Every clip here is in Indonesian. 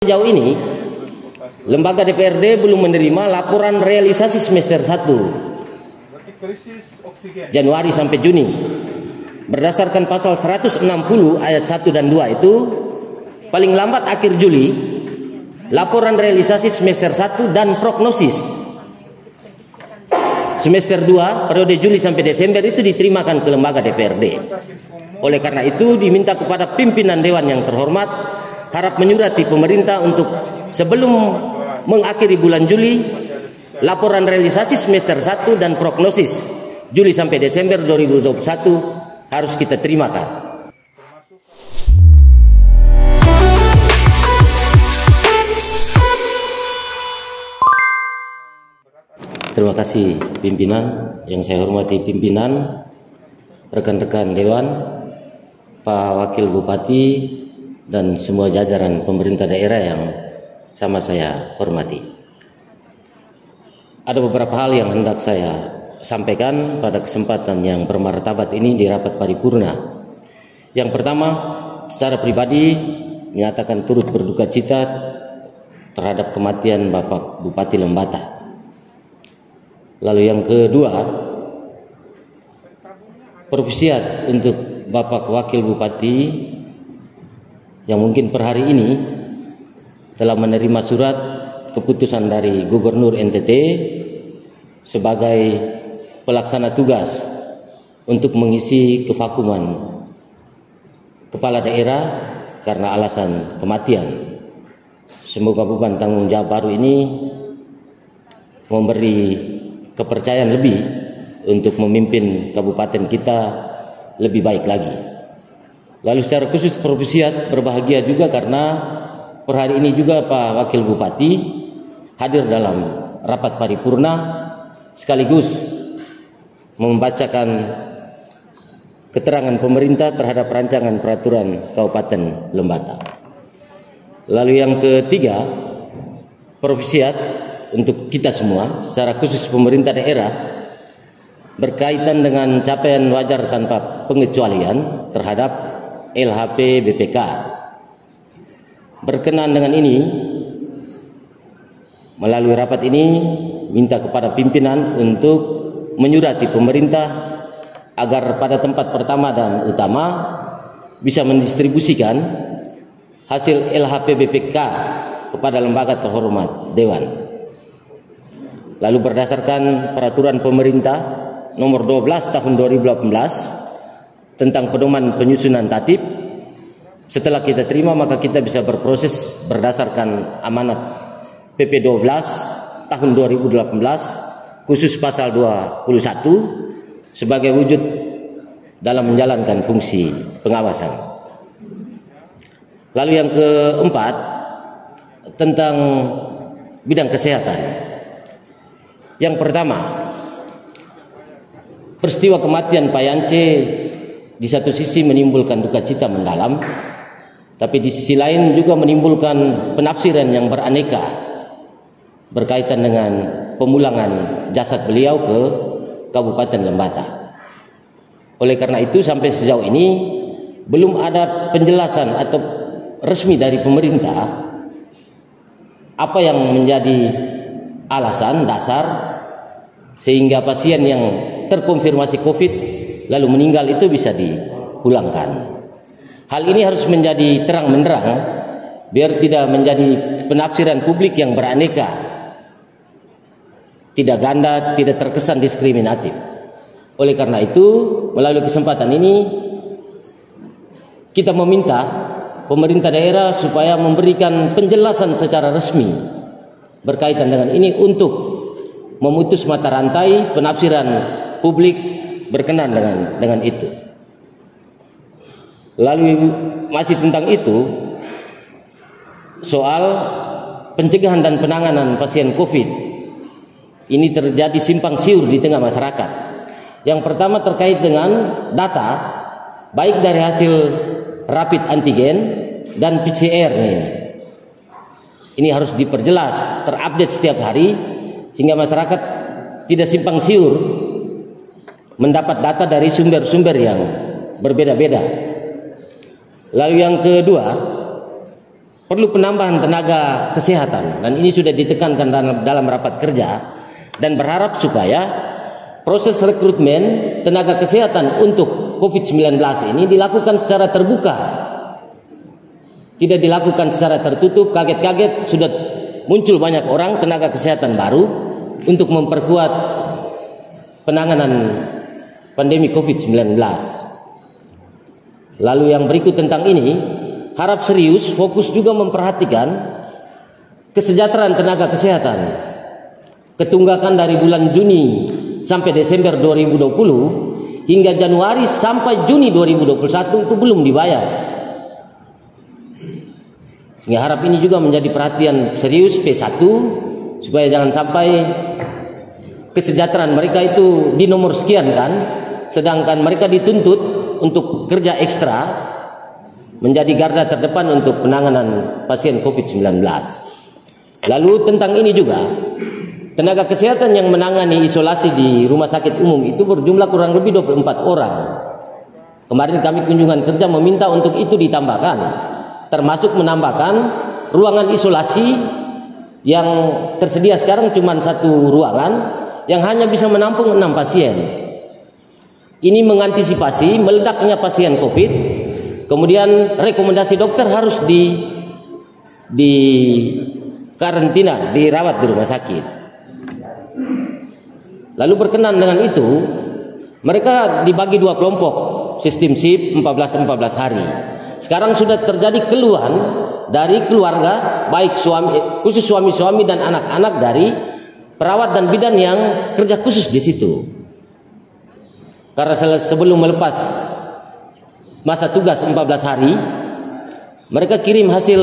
Sejauh ini lembaga DPRD belum menerima laporan realisasi semester 1 Januari sampai Juni. Berdasarkan pasal 160 ayat 1 dan 2 itu paling lambat akhir Juli laporan realisasi semester 1 dan prognosis semester 2 periode Juli sampai Desember itu diterimakan ke lembaga DPRD. Oleh karena itu diminta kepada pimpinan Dewan yang terhormat harap menyurati pemerintah untuk sebelum mengakhiri bulan Juli laporan realisasi semester 1 dan prognosis Juli sampai Desember 2021 harus kita terimakan. Terima kasih pimpinan, yang saya hormati pimpinan, rekan-rekan Dewan, Pak Wakil Bupati, dan semua jajaran pemerintah daerah yang sama saya hormati. Ada beberapa hal yang hendak saya sampaikan pada kesempatan yang bermartabat ini di rapat paripurna. Yang pertama, secara pribadi menyatakan turut berduka cita terhadap kematian Bapak Bupati Lembata. Lalu yang kedua, propsiat untuk Bapak Wakil Bupati yang mungkin per hari ini telah menerima surat keputusan dari Gubernur NTT sebagai pelaksana tugas untuk mengisi kevakuman kepala daerah karena alasan kematian. Semoga beban tanggung jawab baru ini memberi kepercayaan lebih untuk memimpin kabupaten kita lebih baik lagi. Lalu secara khusus propsiat berbahagia juga karena per hari ini juga Pak Wakil Bupati hadir dalam rapat paripurna sekaligus membacakan keterangan pemerintah terhadap rancangan peraturan Kabupaten Lembata. Lalu yang ketiga, propsiat untuk kita semua, secara khusus pemerintah daerah, berkaitan dengan capaian wajar tanpa pengecualian terhadap LHP BPK. Berkenan dengan ini, melalui rapat ini minta kepada pimpinan untuk menyurati pemerintah agar pada tempat pertama dan utama bisa mendistribusikan hasil LHP BPK kepada lembaga terhormat Dewan. Lalu berdasarkan peraturan pemerintah nomor 12 tahun 2018 tentang pedoman penyusunan tatib, setelah kita terima maka kita bisa berproses berdasarkan amanat PP 12 tahun 2018 khusus pasal 21 sebagai wujud dalam menjalankan fungsi pengawasan. Lalu yang keempat, tentang bidang kesehatan. Yang pertama, peristiwa kematian Pak Yance di satu sisi menimbulkan duka cita mendalam, tapi di sisi lain juga menimbulkan penafsiran yang beraneka berkaitan dengan pemulangan jasad beliau ke Kabupaten Lembata. Oleh karena itu sampai sejauh ini belum ada penjelasan atau resmi dari pemerintah apa yang menjadi alasan dasar sehingga pasien yang terkonfirmasi COVID lalu meninggal itu bisa dipulangkan. Hal ini harus menjadi terang benderang biar tidak menjadi penafsiran publik yang beraneka, tidak ganda, tidak terkesan diskriminatif. Oleh karena itu, melalui kesempatan ini kita meminta pemerintah daerah supaya memberikan penjelasan secara resmi berkaitan dengan ini untuk memutus mata rantai penafsiran publik berkenan dengan itu. Lalu masih tentang itu, soal pencegahan dan penanganan pasien COVID ini terjadi simpang siur di tengah masyarakat. Yang pertama terkait dengan data baik dari hasil rapid antigen dan PCR ini. Ini harus diperjelas, terupdate setiap hari sehingga masyarakat tidak simpang siur mendapat data dari sumber-sumber yang berbeda-beda. Lalu yang kedua, perlu penambahan tenaga kesehatan, dan ini sudah ditekankan dalam rapat kerja, dan berharap supaya proses rekrutmen tenaga kesehatan untuk COVID-19 ini dilakukan secara terbuka, tidak dilakukan secara tertutup. Kaget-kaget sudah muncul banyak orang tenaga kesehatan baru untuk memperkuat penanganan pandemi COVID-19. Lalu yang berikut tentang ini, harap serius fokus juga memperhatikan kesejahteraan tenaga kesehatan. Ketunggakan dari bulan Juni sampai Desember 2020 hingga Januari sampai Juni 2021 itu belum dibayar. Ya, harap ini juga menjadi perhatian serius P1 supaya jangan sampai kesejahteraan mereka itu di nomor sekian kan, sedangkan mereka dituntut untuk kerja ekstra menjadi garda terdepan untuk penanganan pasien COVID-19. Lalu tentang ini juga, tenaga kesehatan yang menangani isolasi di rumah sakit umum itu berjumlah kurang lebih 24 orang. Kemarin kami kunjungan kerja meminta untuk itu ditambahkan, termasuk menambahkan ruangan isolasi yang tersedia sekarang cuma 1 ruangan yang hanya bisa menampung 6 pasien. Ini mengantisipasi meledaknya pasien COVID. Kemudian rekomendasi dokter harus di karantina, dirawat di rumah sakit. Lalu berkenan dengan itu, mereka dibagi 2 kelompok, sistem shift 14 hari. Sekarang sudah terjadi keluhan dari keluarga, baik khusus suami-suami dan anak-anak dari perawat dan bidan yang kerja khusus di situ. Karena sebelum melepas masa tugas 14 hari, mereka kirim hasil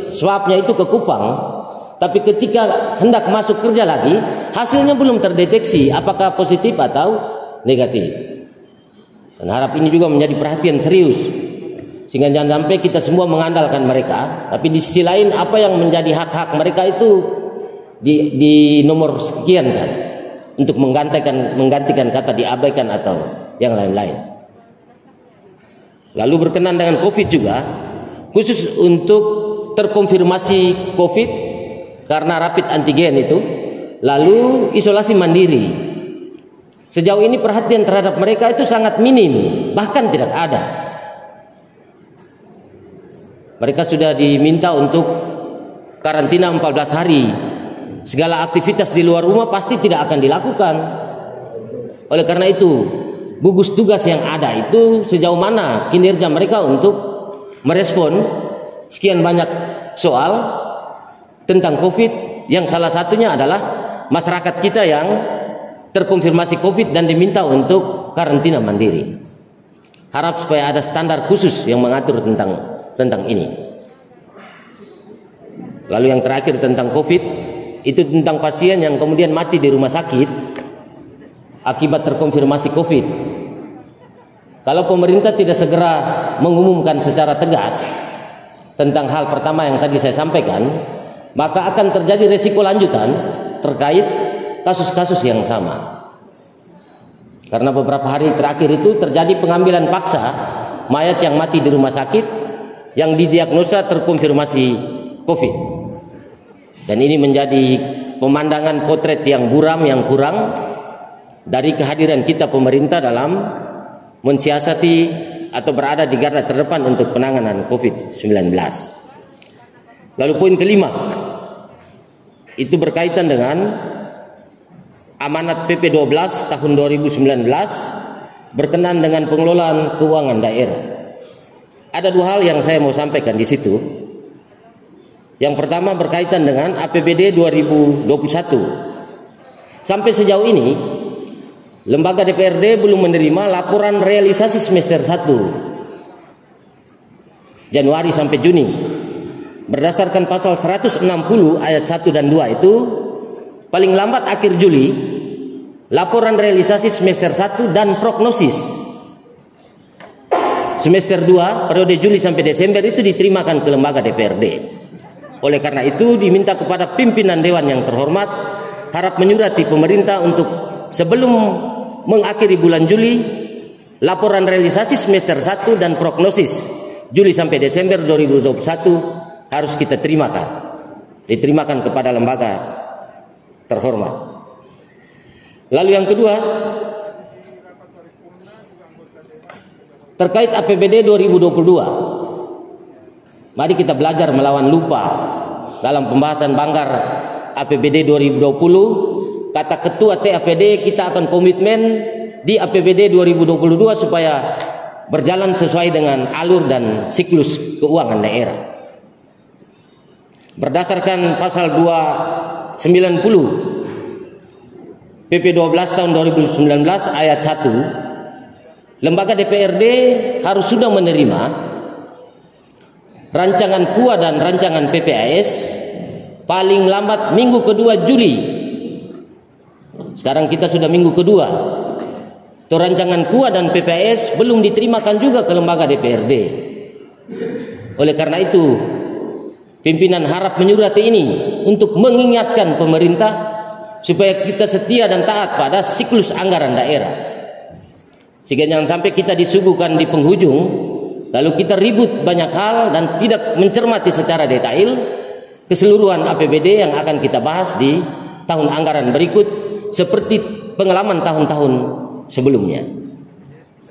swabnya itu ke Kupang, tapi ketika hendak masuk kerja lagi, hasilnya belum terdeteksi apakah positif atau negatif. Dan harap ini juga menjadi perhatian serius, sehingga jangan sampai kita semua mengandalkan mereka, tapi di sisi lain apa yang menjadi hak-hak mereka itu di nomor sekian kan, untuk menggantikan kata diabaikan atau yang lain-lain. Lalu berkenan dengan COVID juga, khusus untuk terkonfirmasi COVID karena rapid antigen itu, lalu isolasi mandiri. Sejauh ini perhatian terhadap mereka itu sangat minim, bahkan tidak ada. Mereka sudah diminta untuk karantina 14 hari. Segala aktivitas di luar rumah pasti tidak akan dilakukan. Oleh karena itu, gugus tugas yang ada itu sejauh mana kinerja mereka untuk merespon sekian banyak soal tentang COVID, yang salah satunya adalah masyarakat kita yang terkonfirmasi COVID dan diminta untuk karantina mandiri. Harap supaya ada standar khusus yang mengatur tentang ini. Lalu yang terakhir tentang COVID, itu tentang pasien yang kemudian mati di rumah sakit akibat terkonfirmasi COVID. Kalau pemerintah tidak segera mengumumkan secara tegas tentang hal pertama yang tadi saya sampaikan, maka akan terjadi resiko lanjutan terkait kasus-kasus yang sama. Karena beberapa hari terakhir itu terjadi pengambilan paksa mayat yang mati di rumah sakit yang didiagnosa terkonfirmasi COVID. Dan ini menjadi pemandangan potret yang buram, yang kurang dari kehadiran kita pemerintah dalam mensiasati atau berada di garda terdepan untuk penanganan COVID-19. Lalu poin kelima, itu berkaitan dengan amanat PP 12 tahun 2019 berkenan dengan pengelolaan keuangan daerah. Ada 2 hal yang saya mau sampaikan di situ. Yang pertama berkaitan dengan APBD 2021. Sampai sejauh ini lembaga DPRD belum menerima laporan realisasi semester 1 Januari sampai Juni. Berdasarkan pasal 160 ayat 1 dan 2 itu, paling lambat akhir Juli laporan realisasi semester 1 dan prognosis semester 2 periode Juli sampai Desember itu diterimakan ke lembaga DPRD. Oleh karena itu diminta kepada pimpinan Dewan yang terhormat harap menyurati pemerintah untuk sebelum mengakhiri bulan Juli, laporan realisasi semester 1 dan prognosis Juli sampai Desember 2021 harus kita diterima kepada lembaga terhormat. Lalu yang kedua, terkait APBD 2022. Mari kita belajar melawan lupa. Dalam pembahasan Banggar APBD 2020, kata ketua TAPD, kita akan komitmen di APBD 2022 supaya berjalan sesuai dengan alur dan siklus keuangan daerah. Berdasarkan pasal 290 PP 12 tahun 2019 ayat 1, lembaga DPRD harus sudah menerima rancangan KUA dan rancangan PPAS paling lambat minggu kedua Juli. Sekarang kita sudah minggu kedua. Itu rancangan KUA dan PPAS belum diterimakan juga ke lembaga DPRD. Oleh karena itu, pimpinan harap menyurati ini untuk mengingatkan pemerintah supaya kita setia dan taat pada siklus anggaran daerah. Sehingga jangan sampai kita disuguhkan di penghujung, lalu kita ribut banyak hal dan tidak mencermati secara detail keseluruhan APBD yang akan kita bahas di tahun anggaran berikut seperti pengalaman tahun-tahun sebelumnya.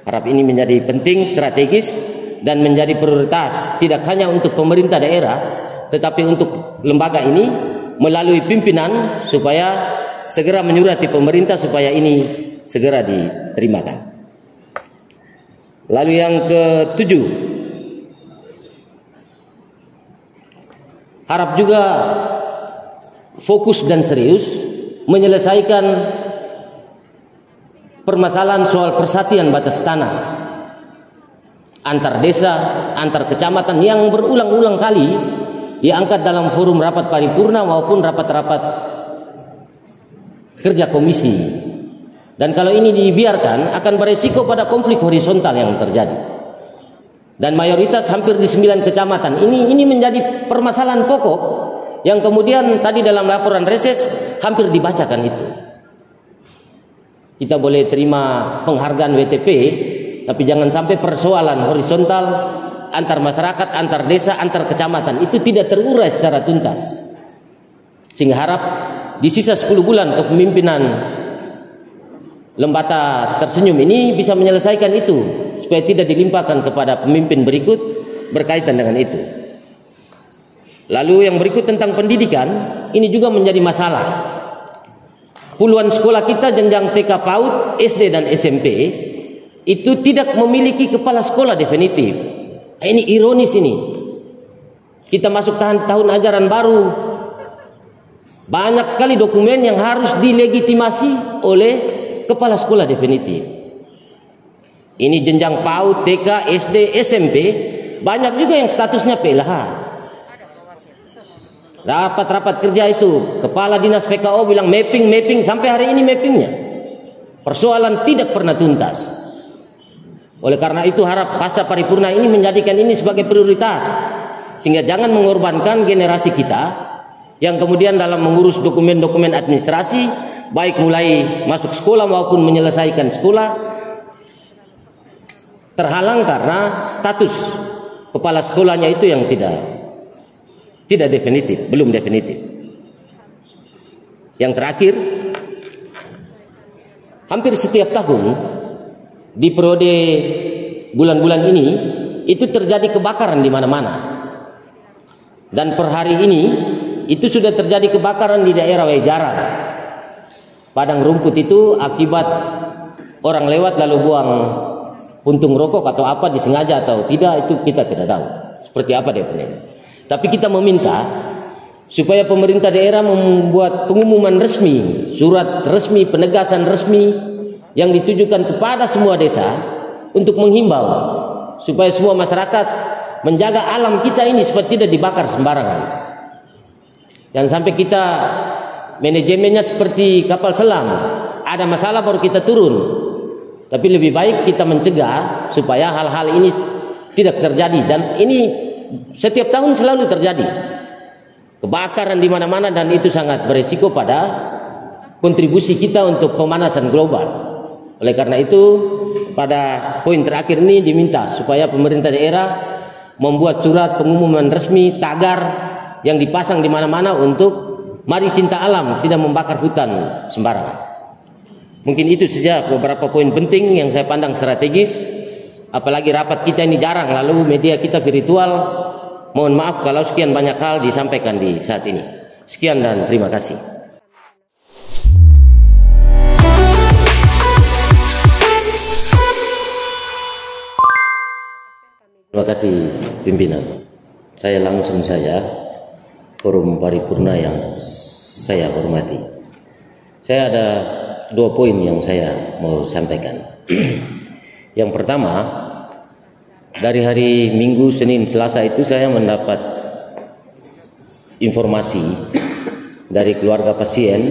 Harap ini menjadi penting, strategis, dan menjadi prioritas tidak hanya untuk pemerintah daerah, tetapi untuk lembaga ini melalui pimpinan supaya segera menyurati pemerintah supaya ini segera diterimakan. Lalu yang ketujuh, harap juga fokus dan serius menyelesaikan permasalahan soal persatian batas tanah antar desa, antar kecamatan yang berulang-ulang kali diangkat dalam forum rapat paripurna maupun rapat-rapat kerja komisi. Dan kalau ini dibiarkan akan beresiko pada konflik horizontal yang terjadi. Dan mayoritas hampir di 9 kecamatan ini menjadi permasalahan pokok yang kemudian tadi dalam laporan reses hampir dibacakan itu. Kita boleh terima penghargaan WTP, tapi jangan sampai persoalan horizontal antar masyarakat, antar desa, antar kecamatan itu tidak terurai secara tuntas. Sehingga harap di sisa 10 bulan kepemimpinan Lembaga Tersenyum ini bisa menyelesaikan itu supaya tidak dilimpahkan kepada pemimpin berikut berkaitan dengan itu. Lalu yang berikut tentang pendidikan, ini juga menjadi masalah. Puluhan sekolah kita jenjang TK PAUD, SD dan SMP itu tidak memiliki kepala sekolah definitif. Ini ironis ini. Kita masuk tahun ajaran baru. Banyak sekali dokumen yang harus dilegitimasi oleh kepala sekolah definitif. Ini jenjang PAUD, TK, SD, SMP, banyak juga yang statusnya PLH. Rapat-rapat kerja itu, kepala dinas PKO bilang mapping, sampai hari ini mappingnya. Persoalan tidak pernah tuntas. Oleh karena itu harap pasca paripurna ini menjadikan ini sebagai prioritas, sehingga jangan mengorbankan generasi kita yang kemudian dalam mengurus dokumen-dokumen administrasi, baik mulai masuk sekolah maupun menyelesaikan sekolah, terhalang karena status kepala sekolahnya itu yang tidak definitif, belum definitif. Yang terakhir, hampir setiap tahun di periode bulan-bulan ini itu terjadi kebakaran di mana-mana. Dan per hari ini itu sudah terjadi kebakaran di daerah Wajaran. Padang rumput itu akibat orang lewat lalu buang puntung rokok atau apa, disengaja atau tidak, itu kita tidak tahu seperti apa dia punya. Tapi kita meminta supaya pemerintah daerah membuat pengumuman resmi, surat resmi, penegasan resmi yang ditujukan kepada semua desa untuk menghimbau supaya semua masyarakat menjaga alam kita ini supaya tidak dibakar sembarangan. Jangan sampai kita manajemennya seperti kapal selam, ada masalah baru kita turun. Tapi lebih baik kita mencegah supaya hal-hal ini tidak terjadi. Dan ini setiap tahun selalu terjadi kebakaran di mana-mana, dan itu sangat beresiko pada kontribusi kita untuk pemanasan global. Oleh karena itu pada poin terakhir ini diminta supaya pemerintah daerah membuat surat pengumuman resmi, tagar yang dipasang di mana-mana untuk mari cinta alam, tidak membakar hutan sembarangan. Mungkin itu saja beberapa poin penting yang saya pandang strategis. Apalagi rapat kita ini jarang, lalu media kita virtual. Mohon maaf kalau sekian banyak hal disampaikan di saat ini. Sekian dan terima kasih. Terima kasih pimpinan. Saya langsung saja forum paripurna yang saya hormati. Saya ada 2 poin yang saya mau sampaikan. Yang pertama, dari hari Minggu, Senin, Selasa itu saya mendapat informasi dari keluarga pasien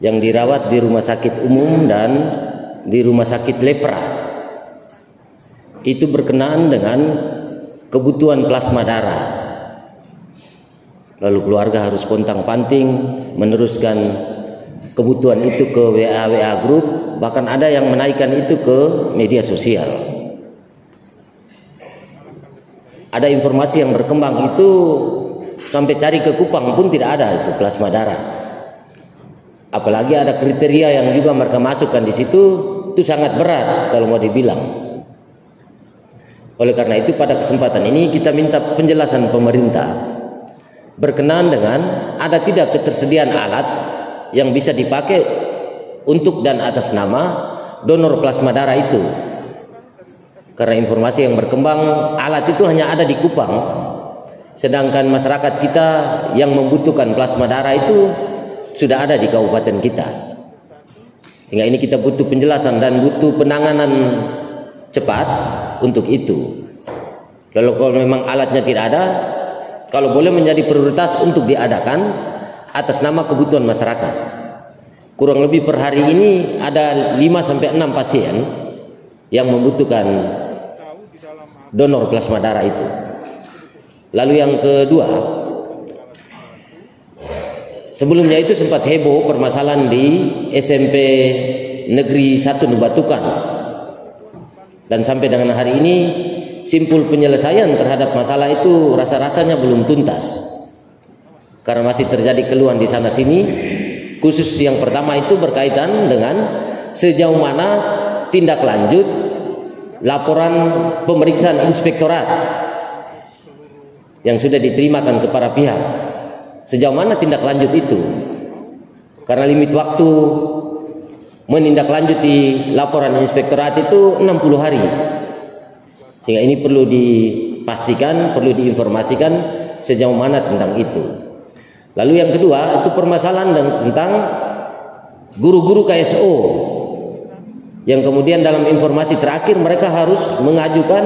yang dirawat di rumah sakit umum dan di rumah sakit lepra. Itu berkenaan dengan kebutuhan plasma darah. Lalu keluarga harus pontang-panting meneruskan kebutuhan itu ke WA group, bahkan ada yang menaikkan itu ke media sosial. Ada informasi yang berkembang itu sampai cari ke Kupang pun tidak ada itu plasma darah. Apalagi ada kriteria yang juga mereka masukkan di situ, itu sangat berat kalau mau dibilang. Oleh karena itu pada kesempatan ini kita minta penjelasan pemerintah berkenaan dengan ada tidak ketersediaan alat yang bisa dipakai untuk dan atas nama donor plasma darah itu. Karena informasi yang berkembang alat itu hanya ada di Kupang, sedangkan masyarakat kita yang membutuhkan plasma darah itu sudah ada di kabupaten kita. Sehingga ini kita butuh penjelasan dan butuh penanganan cepat untuk itu. Lalu kalau memang alatnya tidak ada, kalau boleh menjadi prioritas untuk diadakan atas nama kebutuhan masyarakat. Kurang lebih per hari ini ada 5-6 pasien yang membutuhkan donor plasma darah itu. Lalu yang kedua, sebelumnya itu sempat heboh permasalahan di SMP Negeri 1 Nubatukan. Dan sampai dengan hari ini simpul penyelesaian terhadap masalah itu rasa-rasanya belum tuntas. Karena masih terjadi keluhan di sana sini. Khusus yang pertama itu berkaitan dengan sejauh mana tindak lanjut laporan pemeriksaan inspektorat yang sudah diterimakan ke para pihak. Sejauh mana tindak lanjut itu? Karena limit waktu menindaklanjuti laporan inspektorat itu 60 hari. Sehingga ini perlu dipastikan, perlu diinformasikan sejauh mana tentang itu. Lalu yang kedua itu permasalahan tentang guru-guru KSO yang kemudian dalam informasi terakhir mereka harus mengajukan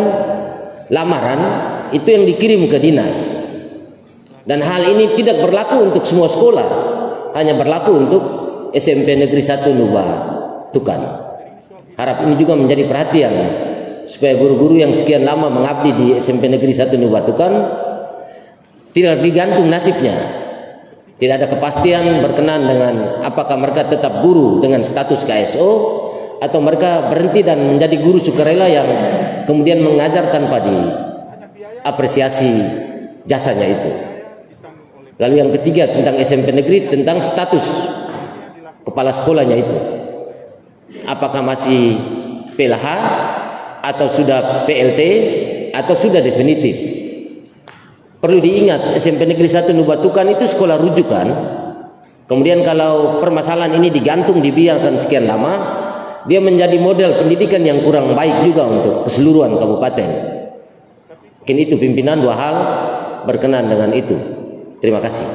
lamaran itu yang dikirim ke dinas. Dan hal ini tidak berlaku untuk semua sekolah, hanya berlaku untuk SMP Negeri 1 Nubatukan. Harap ini juga menjadi perhatian supaya guru-guru yang sekian lama mengabdi di SMP Negeri 1 Nubatukan tidak digantung nasibnya. Tidak ada kepastian berkenaan dengan apakah mereka tetap guru dengan status KSO atau mereka berhenti dan menjadi guru sukarela yang kemudian mengajar tanpa diapresiasi jasanya itu. Lalu yang ketiga tentang SMP negeri, tentang status kepala sekolahnya itu. Apakah masih PLH atau sudah PLT atau sudah definitif? Perlu diingat SMP Negeri 1 Nubatukan itu sekolah rujukan. Kemudian kalau permasalahan ini digantung dibiarkan sekian lama, dia menjadi model pendidikan yang kurang baik juga untuk keseluruhan kabupaten. Mungkin itu pimpinan 2 hal berkenaan dengan itu. Terima kasih.